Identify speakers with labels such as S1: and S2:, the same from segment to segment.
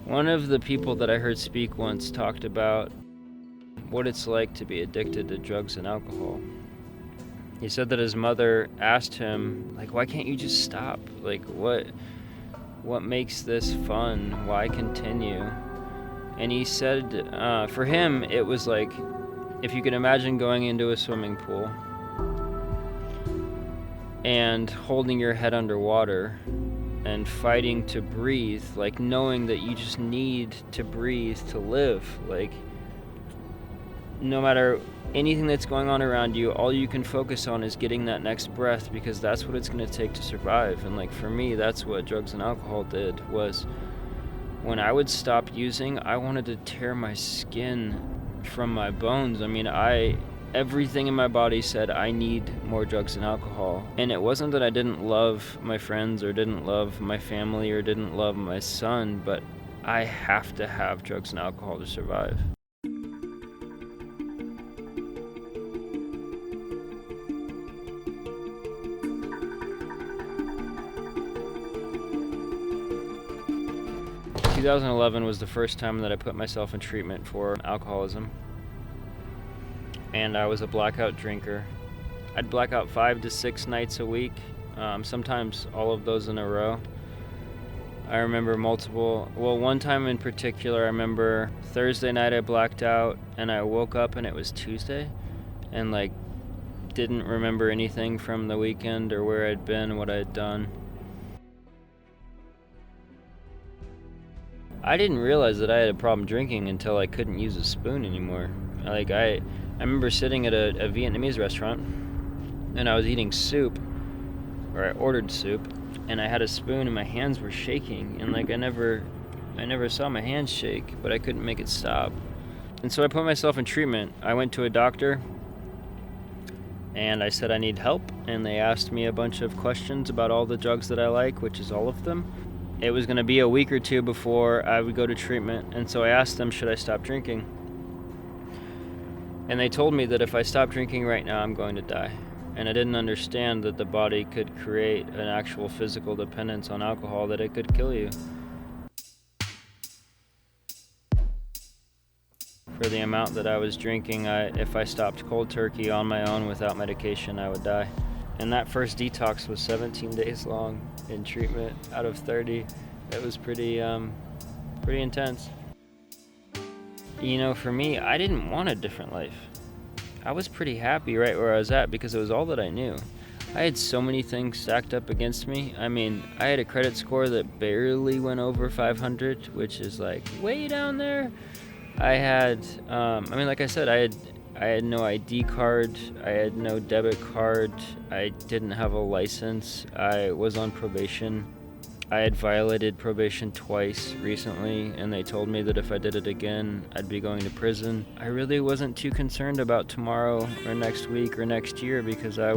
S1: One of the people that I heard speak once talked about what it's like to be addicted to drugs and alcohol. He said that his mother asked him, like, why can't you just stop? Like, what makes this fun? Why continue? And he said, for him, it was like, if you could imagine going into a swimming pool and holding your head underwater and fighting to breathe, like knowing that you just need to breathe to live. Like, no matter anything that's going on around you, all you can focus on is getting that next breath, because that's what it's going to take to survive. And like, for me, that's what drugs and alcohol did. Was when I would stop using, I wanted to tear my skin from my bones. I mean, everything in my body said I need more drugs and alcohol. And it wasn't that I didn't love my friends or didn't love my family or didn't love my son, but I have to have drugs and alcohol to survive. 2011 was the first time that I put myself in treatment for alcoholism, and I was a blackout drinker. I'd black out 5 to 6 nights a week, sometimes all of those in a row. I remember one time in particular, I remember Thursday night I blacked out and I woke up and it was Tuesday, and like didn't remember anything from the weekend or where I'd been, what I'd done. I didn't realize that I had a problem drinking until I couldn't use a spoon anymore. Like I remember sitting at a Vietnamese restaurant and I was eating soup, or I ordered soup, and I had a spoon and my hands were shaking, and like I never saw my hands shake, but I couldn't make it stop. And so I put myself in treatment. I went to a doctor and I said I need help, and they asked me a bunch of questions about all the drugs that I like, which is all of them. It was going to be a week or two before I would go to treatment, and so I asked them, should I stop drinking? And they told me that if I stop drinking right now, I'm going to die. And I didn't understand that the body could create an actual physical dependence on alcohol, that it could kill you. For the amount that I was drinking, if I stopped cold turkey on my own without medication, I would die. And that first detox was 17 days long in treatment out of 30. It was pretty intense. You know, for me, I didn't want a different life. I was pretty happy right where I was at because it was all that I knew. I had so many things stacked up against me. I mean, I had a credit score that barely went over 500, which is like way down there. I had, like I said, I had no ID card, I had no debit card, I didn't have a license, I was on probation. I had violated probation twice recently, and they told me that if I did it again, I'd be going to prison. I really wasn't too concerned about tomorrow or next week or next year, because I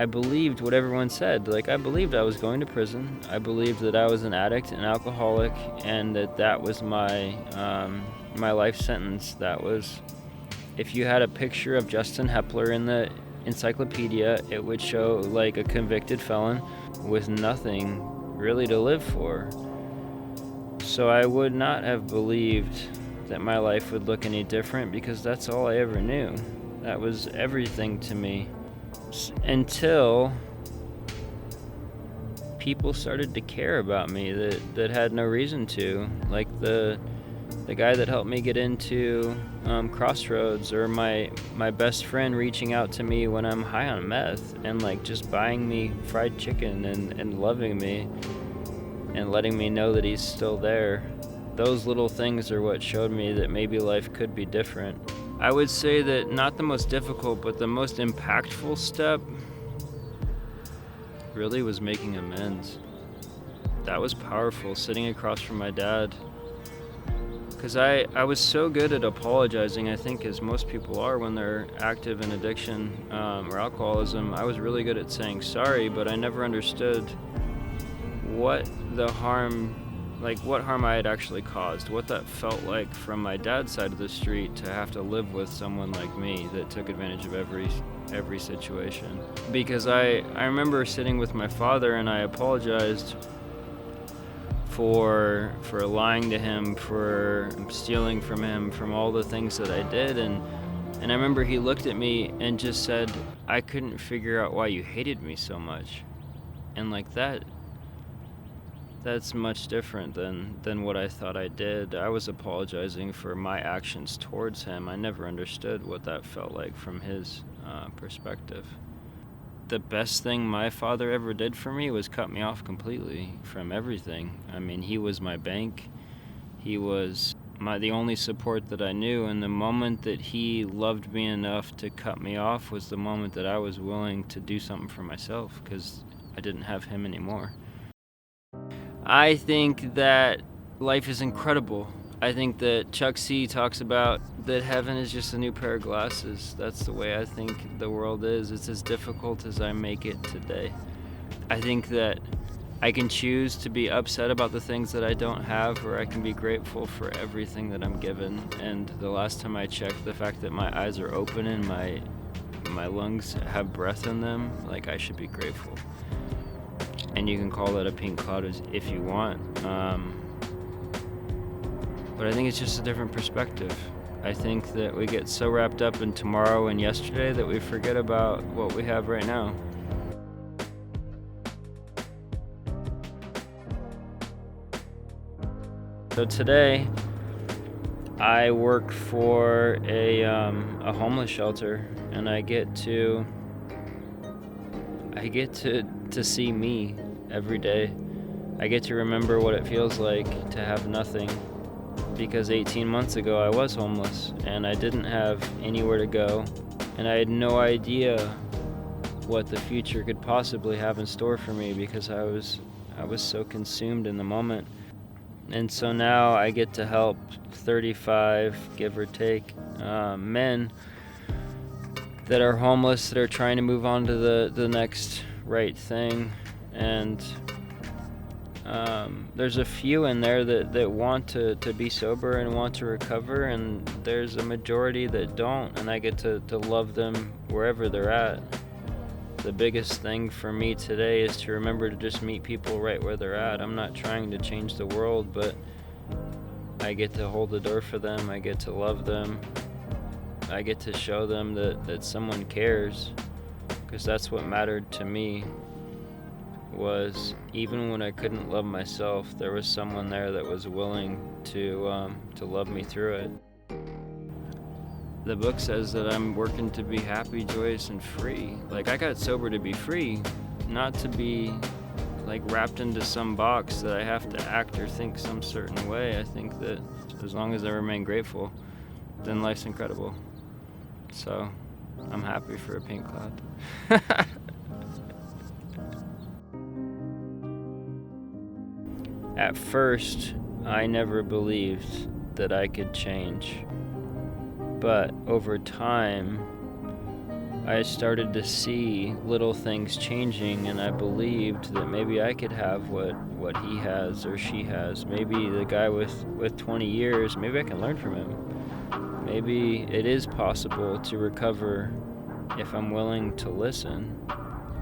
S1: believed what everyone said. Like, I believed I was going to prison. I believed that I was an addict, an alcoholic, and that was my life sentence. That was, if you had a picture of Justin Hepler in the encyclopedia, it would show like a convicted felon with nothing really to live for. So I would not have believed that my life would look any different, because that's all I ever knew. That was everything to me. Until people started to care about me that had no reason to. Like the guy that helped me get into Crossroads, or my best friend reaching out to me when I'm high on meth and like just buying me fried chicken and loving me and letting me know that he's still there. Those little things are what showed me that maybe life could be different. I would say that not the most difficult, but the most impactful step really was making amends. That was powerful, sitting across from my dad. Because I was so good at apologizing, I think, as most people are when they're active in addiction or alcoholism. I was really good at saying sorry, but I never understood what harm I had actually caused, what that felt like from my dad's side of the street to have to live with someone like me that took advantage of every situation. Because I remember sitting with my father and I apologized for lying to him, for stealing from him, from all the things that I did. And I remember he looked at me and just said, I couldn't figure out why you hated me so much. And like that's much different than what I thought I did. I was apologizing for my actions towards him. I never understood what that felt like from his perspective. The best thing my father ever did for me was cut me off completely from everything. I mean, he was my bank. He was the only support that I knew, and the moment that he loved me enough to cut me off was the moment that I was willing to do something for myself, because I didn't have him anymore. I think that life is incredible. I think that Chuck C talks about that heaven is just a new pair of glasses. That's the way I think the world is. It's as difficult as I make it today. I think that I can choose to be upset about the things that I don't have, or I can be grateful for everything that I'm given. And the last time I checked, the fact that my eyes are open and my lungs have breath in them, like, I should be grateful. And you can call that a pink cloud if you want. But I think it's just a different perspective. I think that we get so wrapped up in tomorrow and yesterday that we forget about what we have right now. So today, I work for a homeless shelter, and I get to see me every day. I get to remember what it feels like to have nothing, because 18 months ago I was homeless and I didn't have anywhere to go, and I had no idea what the future could possibly have in store for me, because I was so consumed in the moment. And so now I get to help 35, give or take, men that are homeless, that are trying to move on to the next right thing. And there's a few in there that want to be sober and want to recover, and there's a majority that don't, and I get to love them wherever they're at. The biggest thing for me today is to remember to just meet people right where they're at. I'm not trying to change the world, but I get to hold the door for them. I get to love them. I get to show them that someone cares, because that's what mattered to me. Was even when I couldn't love myself, there was someone there that was willing to love me through it. The book says that I'm working to be happy, joyous, and free. Like, I got sober to be free, not to be like wrapped into some box that I have to act or think some certain way. I think that as long as I remain grateful, then life's incredible. So I'm happy for a pink cloud. At first, I never believed that I could change. But over time, I started to see little things changing, and I believed that maybe I could have what he has or she has. Maybe the guy with 20 years, maybe I can learn from him. Maybe it is possible to recover if I'm willing to listen.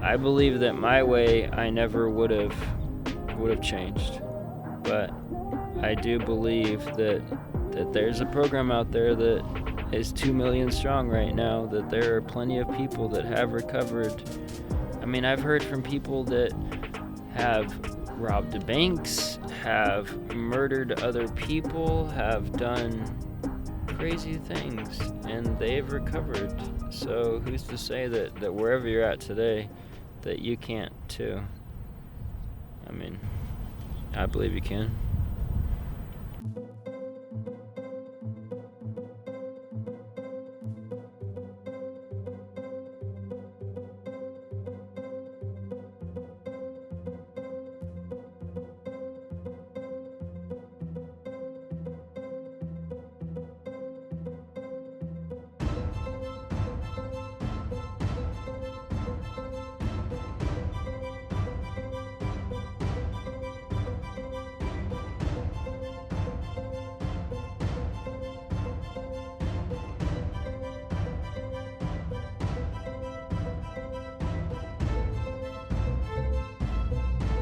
S1: I believe that my way, I never would have changed. But I do believe that there's a program out there that is 2 million strong right now, that there are plenty of people that have recovered. I mean, I've heard from people that have robbed banks, have murdered other people, have done crazy things, and they've recovered. So who's to say that wherever you're at today, that you can't too? I mean, I believe you can.